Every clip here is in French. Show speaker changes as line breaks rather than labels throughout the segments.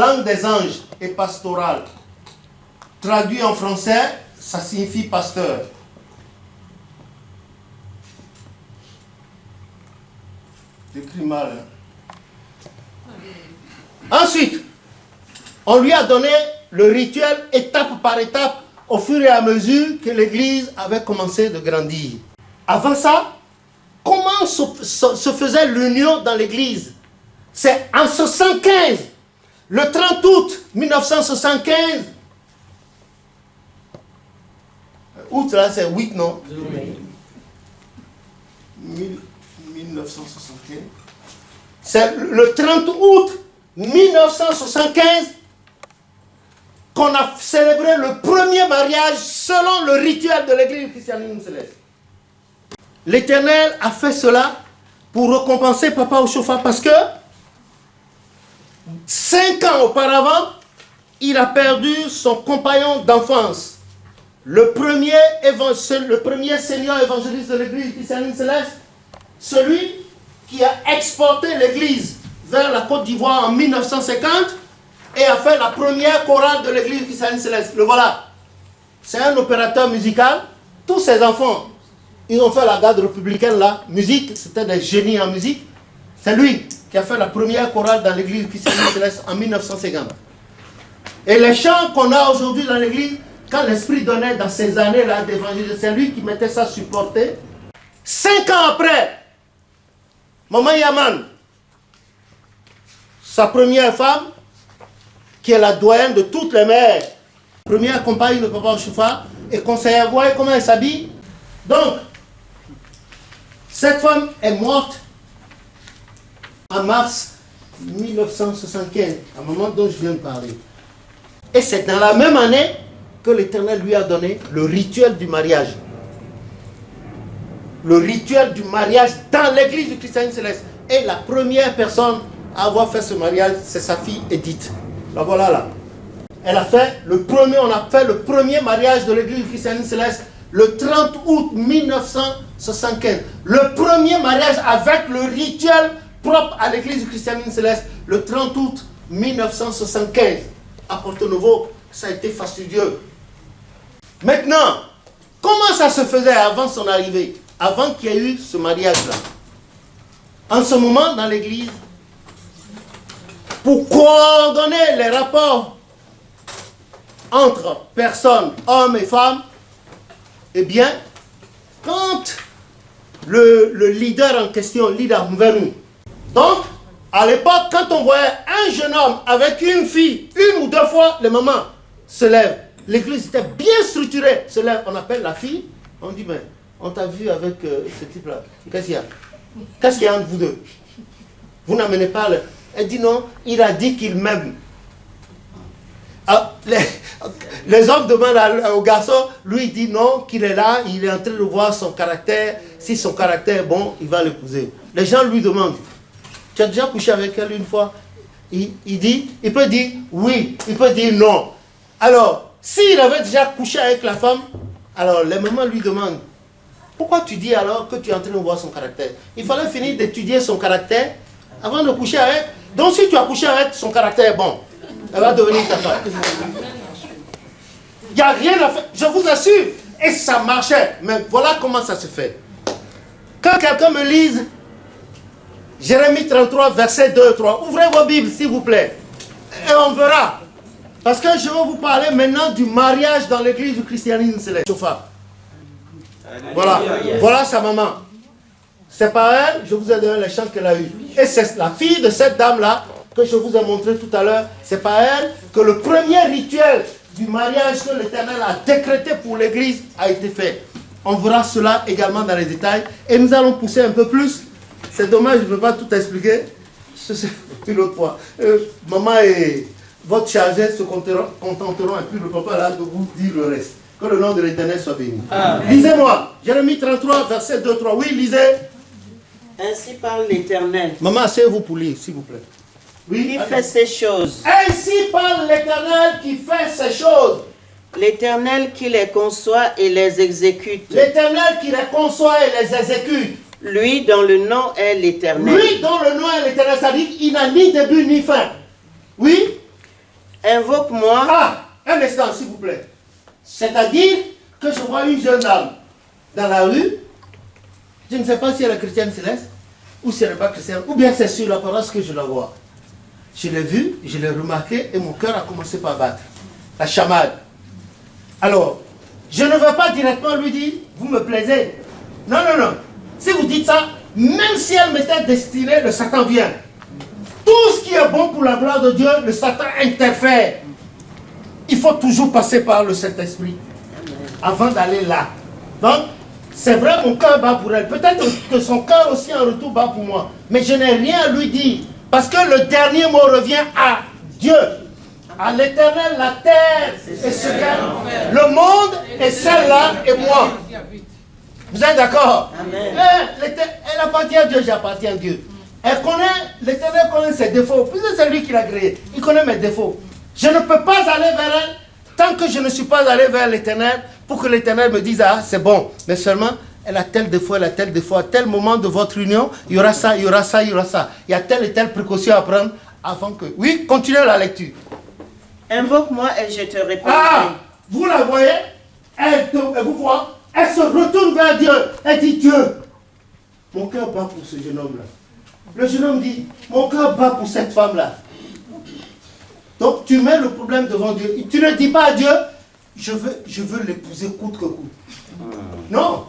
Langue des anges et pastorale. Traduit en français, ça signifie pasteur. J'écris mal. Ensuite, on lui a donné le rituel étape par étape au fur et à mesure que l'Église avait commencé de grandir. Avant ça, comment se faisait l'union dans l'Église? C'est en 1975, le 30 août 1975. Août là, c'est 8, non? 1975. C'est le 30 août 1975 qu'on a célébré le premier mariage selon le rituel de l'Église du christianisme céleste. L'Éternel a fait cela pour récompenser Papa Oshofa parce que 5 ans auparavant, il a perdu son compagnon d'enfance. Le premier seigneur évangéliste de l'Église du christianisme céleste, celui qui a exporté l'Église vers la Côte d'Ivoire en 1950 et a fait la première chorale de l'Église du christianisme céleste. Le voilà. C'est un opérateur musical. Tous ses enfants, ils ont fait la garde républicaine là. Musique, c'était des génies en musique. C'est lui qui a fait la première chorale dans l'Église du christianisme céleste en 1950. Et les chants qu'on a aujourd'hui dans l'Église, quand l'Esprit donnait dans ces années-là d'évangile, c'est lui qui mettait ça sur portée. 5 ans après, Maman Yaman, sa première femme, qui est la doyenne de toutes les mères, première compagne de Papa Oshofa, et conseillère, vous voyez comment elle s'habille? Donc, cette femme est morte en mars 1975, à un moment dont je viens de parler. Et c'est dans la même année que l'Éternel lui a donné le rituel du mariage. Le rituel du mariage dans l'église du christianisme céleste. Et la première personne à avoir fait ce mariage, c'est sa fille Edith. La voilà là. Elle a fait on a fait le premier mariage de l'église du christianisme céleste le 30 août 1975. Le premier mariage avec le rituel propre à l'église du christianisme céleste, le 30 août 1975. À Porto Novo, ça a été fastidieux. Maintenant, comment ça se faisait avant son arrivée? Avant qu'il y ait eu ce mariage-là. En ce moment, dans l'église, pour coordonner les rapports entre personnes, hommes et femmes, eh bien, quand le leader en question, leader Mvenu, donc, à l'époque, quand on voyait un jeune homme avec une fille, 1 ou 2 fois, les mamans se lèvent. L'église était bien structurée, se lève, on appelle la fille, on dit, mais on t'a vu avec ce type-là. Qu'est-ce qu'il y a? Qu'est-ce qu'il y a entre vous deux? Vous n'amenez pas le... Elle dit non, il a dit qu'il m'aime. Les hommes demandent au garçon, lui il dit non, qu'il est là, il est en train de voir son caractère. Si son caractère est bon, il va l'épouser. Les gens lui demandent, tu as déjà couché avec elle une fois? Il peut dire oui, il peut dire non. Alors, s'il avait déjà couché avec la femme, alors les mamans lui demandent, pourquoi tu dis alors que tu es en train de voir son caractère? Il fallait finir d'étudier son caractère avant de coucher avec. Donc si tu as couché avec, son caractère est bon, elle va devenir ta femme. Il n'y a rien à faire, je vous assure. Et ça marchait. Mais voilà comment ça se fait. Quand quelqu'un me lise Jérémie 33, verset 2 et 3, ouvrez vos Bibles s'il vous plaît. Et on verra. Parce que je vais vous parler maintenant du mariage dans l'église du christianisme céleste. Voilà, voilà sa maman. C'est par elle, je vous ai donné les chants qu'elle a eu. Et c'est la fille de cette dame-là que je vous ai montré tout à l'heure. C'est par elle que le premier rituel du mariage que l'Éternel a décrété pour l'église a été fait. On verra cela également dans les détails. Et nous allons pousser un peu plus. C'est dommage, je ne peux pas tout expliquer. Une autre fois. Maman et votre chargé se contenteront et puis le papa là de vous dire le reste. Que le nom de l'Éternel soit béni. Lisez-moi. Jérémie 33, verset 2, 3. Oui, lisez.
Ainsi parle l'Éternel.
Maman, asseyez-vous pour lire, s'il vous plaît.
Oui, qui fait ces choses.
Ainsi parle l'Éternel qui fait ces choses.
L'Éternel qui les conçoit et les exécute.
L'Éternel qui les conçoit et les exécute.
Lui dont le nom est l'Éternel.
Lui dont le nom est l'Éternel, c'est-à-dire qu'il n'a ni début ni fin. Oui.
Invoque-moi.
Ah, un instant, s'il vous plaît. C'est-à-dire que je vois une jeune dame dans la rue. Je ne sais pas si elle est chrétienne céleste ou si elle n'est pas chrétienne, ou bien c'est sur la parole que je la vois. Je l'ai vue, je l'ai remarqué et mon cœur a commencé par battre. La chamade. Alors, je ne veux pas directement lui dire, vous me plaisez. Non, non, non. Si vous dites ça, même si elle m'était destinée, le Satan vient. Tout ce qui est bon pour la gloire de Dieu, le Satan interfère. Il faut toujours passer par le Saint-Esprit avant d'aller là. Donc, c'est vrai, mon cœur bat pour elle. Peut-être que son cœur aussi en retour bat pour moi. Mais je n'ai rien à lui dire. Parce que le dernier mot revient à Dieu. À l'Éternel, la terre et ce qu'elle. Le monde et celle-là et moi. Vous êtes d'accord? Elle appartient à Dieu, j'appartiens à Dieu. Elle connaît, l'Éternel connaît ses défauts. Puisque c'est lui qui l'a créé. Il connaît mes défauts. Je ne peux pas aller vers elle tant que je ne suis pas allé vers l'Éternel pour que l'Éternel me dise, ah, c'est bon. Mais seulement, elle a tel défaut, elle a tel défaut. À tel moment de votre union, il y aura ça, il y aura ça, il y aura ça. Il y a telle et telle précaution à prendre avant que... Oui, continuez la lecture.
Invoque-moi et je te répondrai.
Ah, vous la voyez, elle vous voit, elle se retourne vers Dieu. Elle dit, Dieu, mon cœur bat pour ce jeune homme-là. Le jeune homme dit, mon cœur bat pour cette femme-là. Donc tu mets le problème devant Dieu. Tu ne dis pas à Dieu, je veux l'épouser coûte que coûte. Non.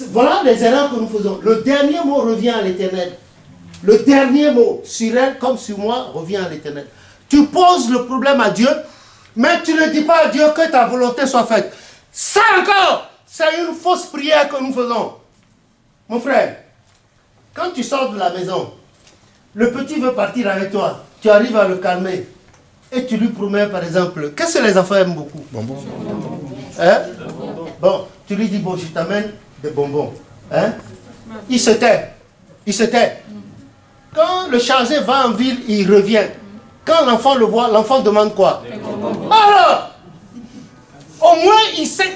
Voilà les erreurs que nous faisons. Le dernier mot revient à l'Éternel. Le dernier mot, sur elle comme sur moi, revient à l'Éternel. Tu poses le problème à Dieu, mais tu ne dis pas à Dieu que ta volonté soit faite. Ça encore, c'est une fausse prière que nous faisons. Mon frère, quand tu sors de la maison, le petit veut partir avec toi, tu arrives à le calmer. Et tu lui promets, par exemple, qu'est-ce que les enfants aiment beaucoup? Bonbons. Hein? Bon, tu lui dis, bon, je t'amène des bonbons. Hein? Il se tait. Il se tait. Quand le chargé va en ville, il revient. Quand l'enfant le voit, l'enfant demande quoi? Alors, au moins, il sait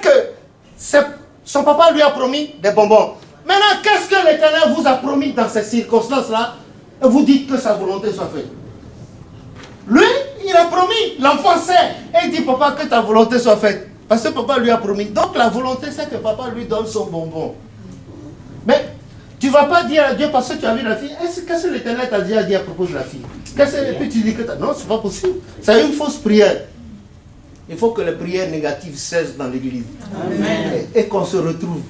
que son papa lui a promis des bonbons. Maintenant, qu'est-ce que l'Éternel vous a promis dans ces circonstances-là? Et vous dites que sa volonté soit faite. Lui, il a promis, l'enfant sait, et il dit, papa, que ta volonté soit faite. Parce que papa lui a promis. Donc la volonté, c'est que papa lui donne son bonbon. Mais tu ne vas pas dire à Dieu, parce que tu as vu la fille, qu'est-ce que l'Éternel t'a déjà dit à propos de la fille? Et puis tu dis que non, c'est pas possible. C'est une fausse prière. Il faut que les prières négatives cessent dans l'église. Et qu'on se retrouve.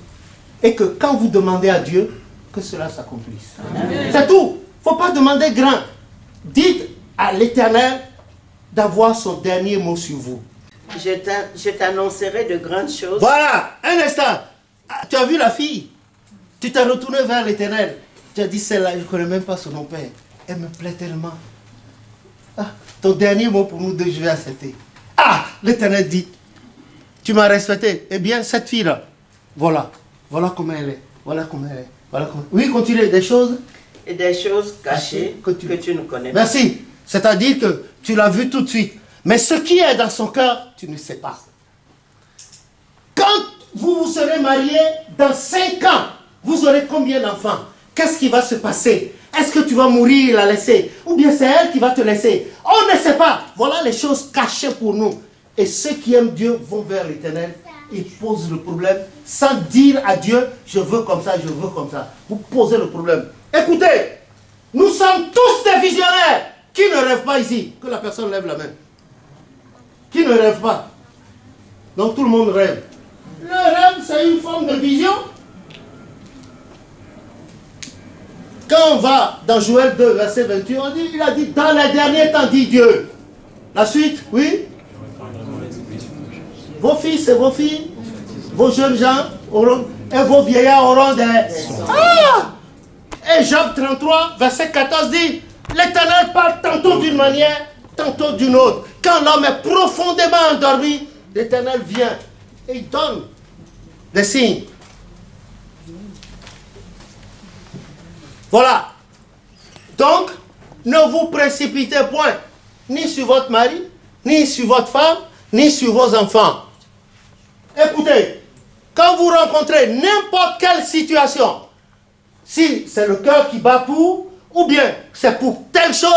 Et que quand vous demandez à Dieu, que cela s'accomplisse. C'est tout. Il ne faut pas demander grand. Dites à l'Éternel d'avoir son dernier mot sur vous.
Je t'annoncerai de grandes choses.
Voilà, un instant. Ah, tu as vu la fille? Tu t'es retourné vers l'Éternel. Tu as dit, celle-là, je ne connais même pas son nom, Père. Elle me plaît tellement. Ah, ton dernier mot pour nous deux, je vais accepter. Ah, l'Éternel dit, tu m'as respecté. Eh bien, cette fille-là, voilà comment elle est. Voilà comment elle est. Voilà comment... Oui, continuez, des choses.
Et des choses cachées que tu ne connais pas.
Merci. C'est-à-dire que tu l'as vu tout de suite. Mais ce qui est dans son cœur, tu ne sais pas. Quand vous vous serez mariés, dans 5 ans, vous aurez combien d'enfants? Qu'est-ce qui va se passer? Est-ce que tu vas mourir et la laisser? Ou bien c'est elle qui va te laisser? On ne sait pas. Voilà les choses cachées pour nous. Et ceux qui aiment Dieu vont vers l'Éternel. Ils posent le problème sans dire à Dieu, je veux comme ça, je veux comme ça. Vous posez le problème. Écoutez, nous sommes tous des visionnaires. Qui ne rêve pas ici? Que la personne lève la main. Qui ne rêve pas? Donc tout le monde rêve. Le rêve, c'est une forme de vision. Quand on va dans Joël 2, verset 28, il a dit, dans les derniers temps, dit Dieu. La suite, oui? Vos fils et vos filles, vos jeunes gens auront, et vos vieillards auront des... Ah! Et Job 33, verset 14 dit, l'Éternel parle tantôt d'une manière, tantôt d'une autre. Quand l'homme est profondément endormi, l'Éternel vient et il donne des signes. Voilà. Donc, ne vous précipitez point, ni sur votre mari, ni sur votre femme, ni sur vos enfants. Écoutez, quand vous rencontrez n'importe quelle situation, si c'est le cœur qui bat pour, ou bien c'est pour telle chose,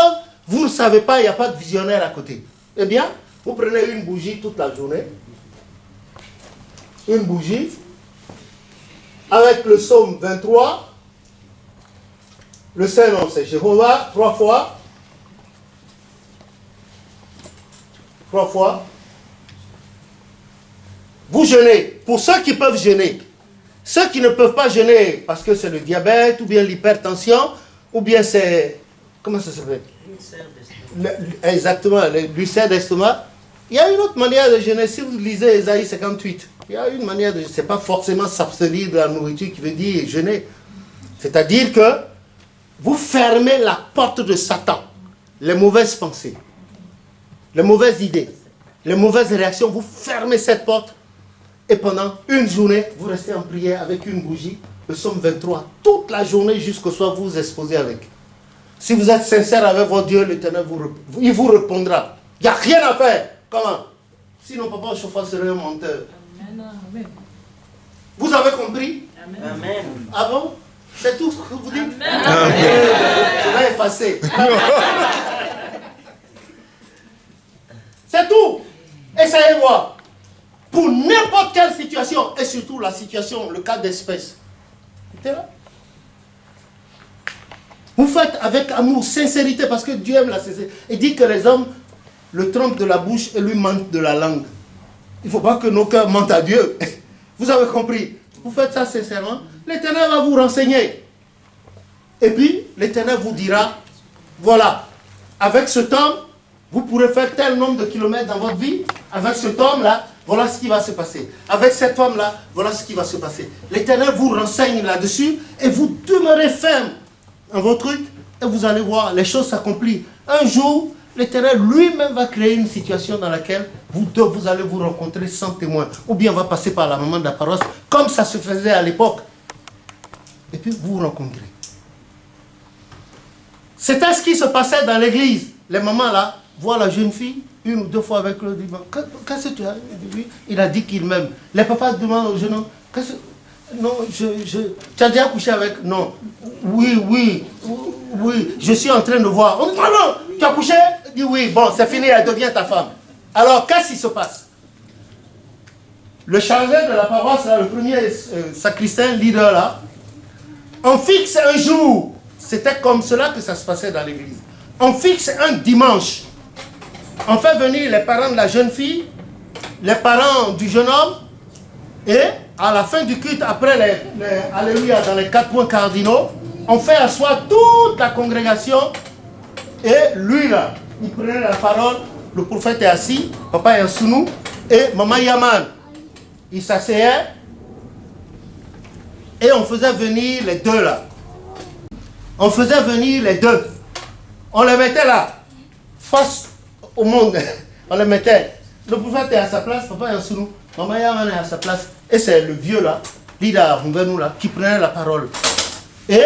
vous ne savez pas, il n'y a pas de visionnaire à côté. Eh bien, vous prenez une bougie toute la journée. Une bougie. Avec le psaume 23. Le Saint-Nom, c'est Jéhovah, 3 fois. 3 fois. Vous jeûnez. Pour ceux qui peuvent jeûner. Ceux qui ne peuvent pas jeûner parce que c'est le diabète, ou bien l'hypertension, ou bien c'est... Comment ça s'appelle? Exactement, l'ulcère d'estomac. Il y a une autre manière de jeûner. Si vous lisez Ésaïe 58, il y a une manière de... C'est pas forcément s'abstenir de la nourriture qui veut dire jeûner. C'est-à-dire que vous fermez la porte de Satan. Les mauvaises pensées, les mauvaises idées, les mauvaises réactions, vous fermez cette porte. Et pendant une journée, vous restez en prière avec une bougie, le psaume 23. Toute la journée jusqu'au soir, vous vous exposez avec. Si vous êtes sincère avec votre Dieu, l'Éternel il vous répondra. Il n'y a rien à faire. Comment? Sinon, papa chauffeur serait un menteur. Amen. Vous avez compris?
Amen.
Ah bon? C'est tout ce que vous dites?
Amen.
Je vais effacer. C'est tout. Essayez voir. Pour n'importe quelle situation, et surtout la situation, le cas d'espèce. Vous faites avec amour, sincérité, parce que Dieu aime la sincérité. Il dit que les hommes le trompent de la bouche et lui mentent de la langue. Il ne faut pas que nos cœurs mentent à Dieu. Vous avez compris? Vous faites ça sincèrement, l'Éternel va vous renseigner. Et puis, l'Éternel vous dira, voilà, avec cet homme, vous pourrez faire tel nombre de kilomètres dans votre vie. Avec cet homme-là, voilà ce qui va se passer. Avec cette femme-là, voilà ce qui va se passer. L'Éternel vous renseigne là-dessus et vous demeurez ferme dans votre truc et vous allez voir, les choses s'accomplissent. Un jour, l'Éternel lui-même va créer une situation dans laquelle vous allez vous rencontrer sans témoin. Ou bien on va passer par la maman de la paroisse, comme ça se faisait à l'époque. Et puis vous vous rencontrez. C'était ce qui se passait dans l'église. Les mamans là, voient la jeune fille, une ou deux fois avec le dimanche. Qu'est-ce que tu as? Il a dit qu'il m'aime. Les papas demandent au jeune homme, non, tu as déjà couché avec? Non. Oui, je suis en train de voir. Oh, non, tu as couché? Il dit oui, bon, c'est fini, elle devient ta femme. Alors, qu'est-ce qui se passe? Le chargé de la paroisse, là, le premier sacristain, leader là, on fixe un jour. C'était comme cela que ça se passait dans l'église. On fixe un dimanche. On fait venir les parents de la jeune fille, les parents du jeune homme, et à la fin du culte, après les Alléluia dans les 4 points cardinaux, on fait asseoir toute la congrégation, et lui là, il prenait la parole, le prophète est assis, papa est en sous nous, et maman Yaman, il s'asseyait, et on faisait venir les deux là. On faisait venir les deux. On les mettait là, face au monde. On les mettait. Le prophète est à sa place, papa est en sous nous. Maman Yaman est à sa place. Et c'est le vieux là, Lida Rumbenou là, qui prenait la parole. Et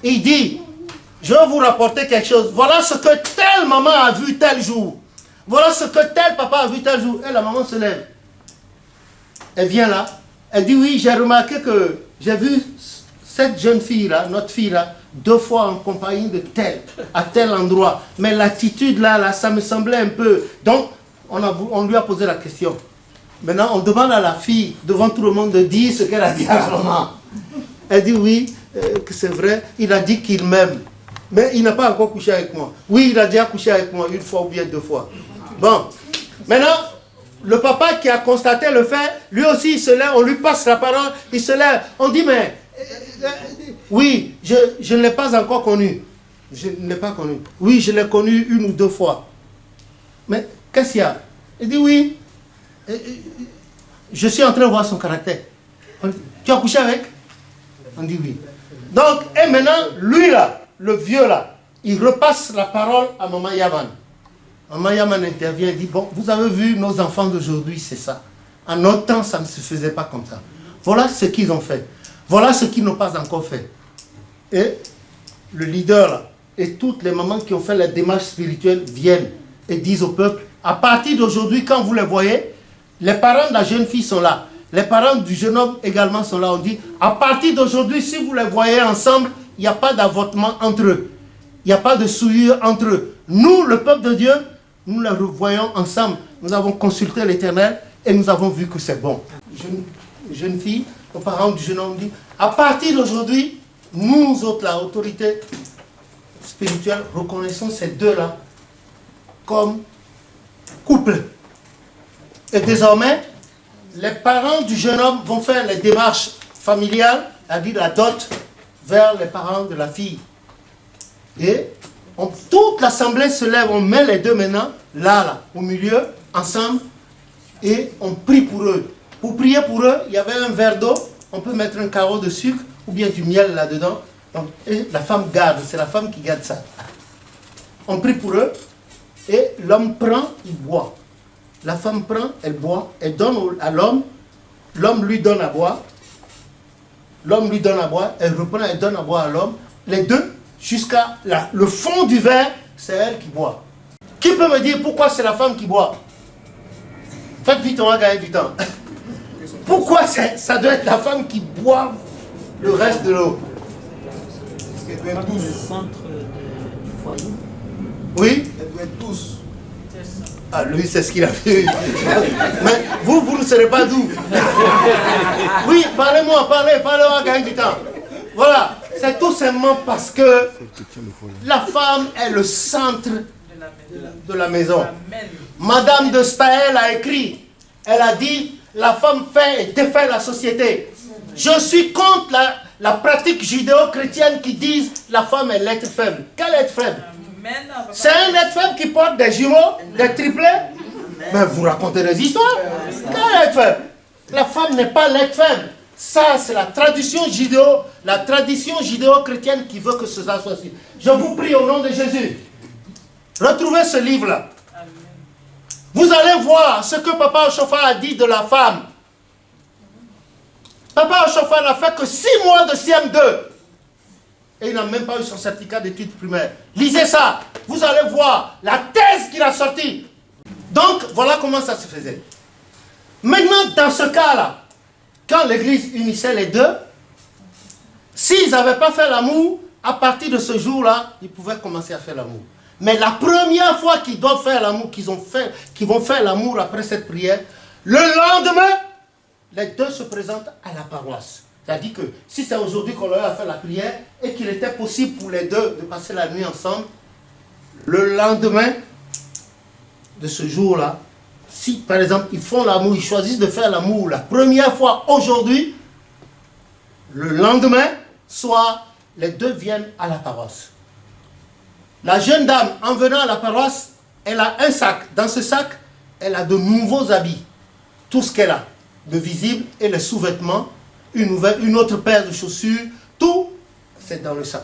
il dit, je vais vous rapporter quelque chose. Voilà ce que telle maman a vu tel jour. Voilà ce que tel papa a vu tel jour. Et la maman se lève. Elle vient là. Elle dit, oui, j'ai remarqué que j'ai vu cette jeune fille là, notre fille là, 2 fois en compagnie de tel, à tel endroit. Mais l'attitude là, ça me semblait un peu... Donc, on lui a posé la question. Maintenant, on demande à la fille, devant tout le monde, de dire ce qu'elle a dit à la maman. Elle dit oui, que c'est vrai, il a dit qu'il m'aime. Mais il n'a pas encore couché avec moi. Oui, il a déjà couché avec moi 1 fois ou bien 2 fois. Bon, maintenant, le papa qui a constaté le fait, lui aussi il se lève, on lui passe la parole, il se lève. On dit, mais... oui, je ne l'ai pas encore connu. Je ne l'ai pas connu. Oui, je l'ai connu 1 ou 2 fois. Mais qu'est-ce qu'il y a? Il dit oui. Je suis en train de voir son caractère. Tu as couché avec? On dit oui. Donc, et maintenant, lui là, le vieux là, il repasse la parole à maman Yaman. Maman Yaman intervient et dit, bon, vous avez vu nos enfants d'aujourd'hui, c'est ça. En notre temps, ça ne se faisait pas comme ça. Voilà ce qu'ils ont fait. Voilà ce qu'ils n'ont pas encore fait. Et le leader là, et toutes les mamans qui ont fait la démarche spirituelle viennent et disent au peuple, à partir d'aujourd'hui, quand vous les voyez, les parents de la jeune fille sont là. Les parents du jeune homme également sont là. On dit, à partir d'aujourd'hui, si vous les voyez ensemble, il n'y a pas d'avortement entre eux. Il n'y a pas de souillure entre eux. Nous, le peuple de Dieu, nous la revoyons ensemble. Nous avons consulté l'Éternel et nous avons vu que c'est bon. Jeune fille, aux parents du jeune homme dit, à partir d'aujourd'hui, nous autres, la autorité spirituelle, reconnaissons ces deux-là comme couple. Et désormais, les parents du jeune homme vont faire les démarches familiales, c'est-à-dire la dot, vers les parents de la fille. Et toute l'assemblée se lève, on met les deux maintenant, là, au milieu, ensemble, et on prie pour eux. Pour prier pour eux, il y avait un verre d'eau, on peut mettre un carreau de sucre, ou bien du miel là-dedans. Et la femme garde, c'est la femme qui garde ça. On prie pour eux, et l'homme prend, il boit. La femme prend, elle boit, elle donne à l'homme, l'homme lui donne à boire, l'homme lui donne à boire, elle reprend, elle donne à boire à l'homme, les deux, jusqu'à le fond du verre, c'est elle qui boit. Qui peut me dire pourquoi c'est la femme qui boit? Faites vite, on va gagner du temps. Pourquoi ça doit être la femme qui boit le reste de l'eau?
Parce qu'elle doit être douce. Le centre du foyer.
Oui?
Elle doit être douce.
Ah, lui, c'est ce qu'il a fait. Mais vous ne serez pas doux. Oui, parlez-moi, on va gagner du temps. Voilà, c'est tout simplement parce que la femme est le centre de la maison. Madame de Staël a écrit, elle a dit, la femme fait et défait la société. Je suis contre la pratique judéo-chrétienne qui dit la femme est l'être faible. Quel être faible? C'est un être faible qui porte des jumeaux, des triplets. Mais vous racontez des histoires. Quel être faible? La femme n'est pas l'être faible. Ça, c'est la tradition judéo-chrétienne qui veut que cela soit ainsi. Je vous prie au nom de Jésus. Retrouvez ce livre-là. Vous allez voir ce que Papa Ochofa a dit de la femme. Papa Ochofa n'a fait que 6 mois de CM2. Et il n'a même pas eu son certificat d'études primaires. Lisez ça. Vous allez voir la thèse qu'il a sortie. Donc, voilà comment ça se faisait. Maintenant, dans ce cas-là, quand l'Église unissait les deux, s'ils n'avaient pas fait l'amour, à partir de ce jour-là, ils pouvaient commencer à faire l'amour. Mais la première fois qu'ils doivent faire l'amour, qu'ils vont faire l'amour après cette prière, le lendemain, les deux se présentent à la paroisse. C'est-à-dire que si c'est aujourd'hui qu'on leur a fait la prière et qu'il était possible pour les deux de passer la nuit ensemble, le lendemain de ce jour-là, si par exemple ils font l'amour, ils choisissent de faire l'amour la première fois aujourd'hui, le lendemain, soit les deux viennent à la paroisse. La jeune dame, en venant à la paroisse, elle a un sac. Dans ce sac, elle a de nouveaux habits. Tout ce qu'elle a de visible et les sous-vêtements, une autre paire de chaussures, tout, c'est dans le sac.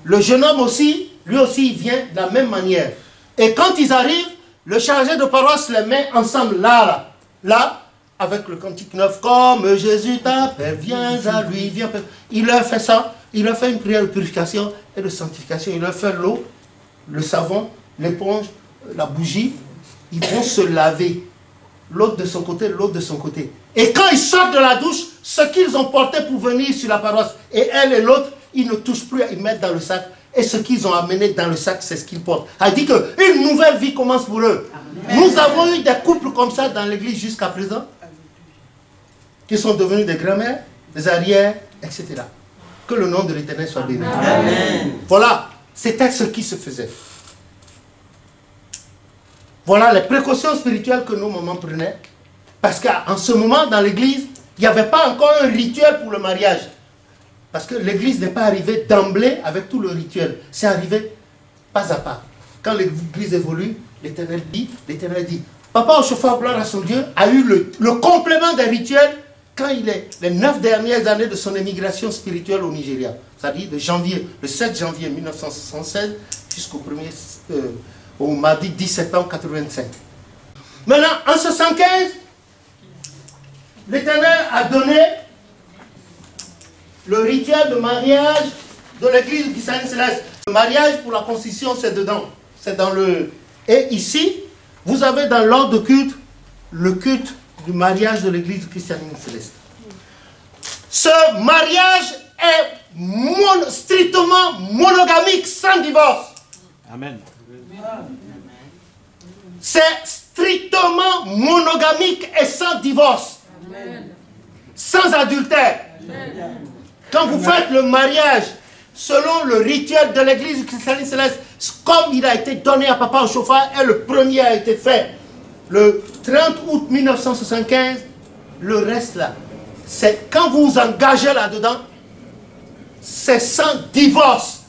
Le jeune homme aussi, lui aussi, il vient de la même manière. Et quand ils arrivent, le chargé de paroisse les met ensemble, là, avec le cantique neuf, comme Jésus t'appelle, viens à lui, viens. Il leur fait ça, il leur fait une prière de purification et de sanctification. Il leur fait l'eau, le savon, l'éponge, la bougie. Ils vont se laver. L'autre de son côté, l'autre de son côté. Et quand ils sortent de la douche, ce qu'ils ont porté pour venir sur la paroisse, et elle et l'autre, ils ne touchent plus, ils mettent dans le sac. Et ce qu'ils ont amené dans le sac, c'est ce qu'ils portent. Elle dit qu'une nouvelle vie commence pour eux. Amen. Nous avons eu des couples comme ça dans l'église jusqu'à présent, qui sont devenus des grands-mères, des arrières, etc. Que le nom de l'Éternel soit béni. Amen. Voilà, c'était ce qui se faisait. Voilà les précautions spirituelles que nos mamans prenaient. Parce qu'en ce moment, dans l'église, il n'y avait pas encore un rituel pour le mariage. Parce que l'église n'est pas arrivée d'emblée avec tout le rituel. C'est arrivé pas à pas. Quand l'église évolue, l'Éternel dit, Papa Ochofa, gloire à son Dieu, a eu le complément des rituels quand il est les 9 dernières années de son émigration spirituelle au Nigeria. C'est-à-dire le 7 janvier 1976 au mardi 10 septembre 85. Maintenant, en 1975, l'Éternel a donné le rituel de mariage de l'église du Saint-Céleste. Le mariage pour la constitution, c'est dedans. C'est dans le... Et ici, vous avez dans l'ordre de culte, le culte du mariage de l'église christiane céleste. Ce mariage est strictement monogamique, sans divorce.
Amen.
c'est strictement monogamique et sans divorce. Amen. Sans adultère. Amen. Quand vous faites le mariage selon le rituel de l'église du christianisme céleste, comme il a été donné à Papa Ochofa, et le premier a été fait le 30 août 1975, le reste là, c'est quand vous vous engagez là-dedans, c'est sans divorce.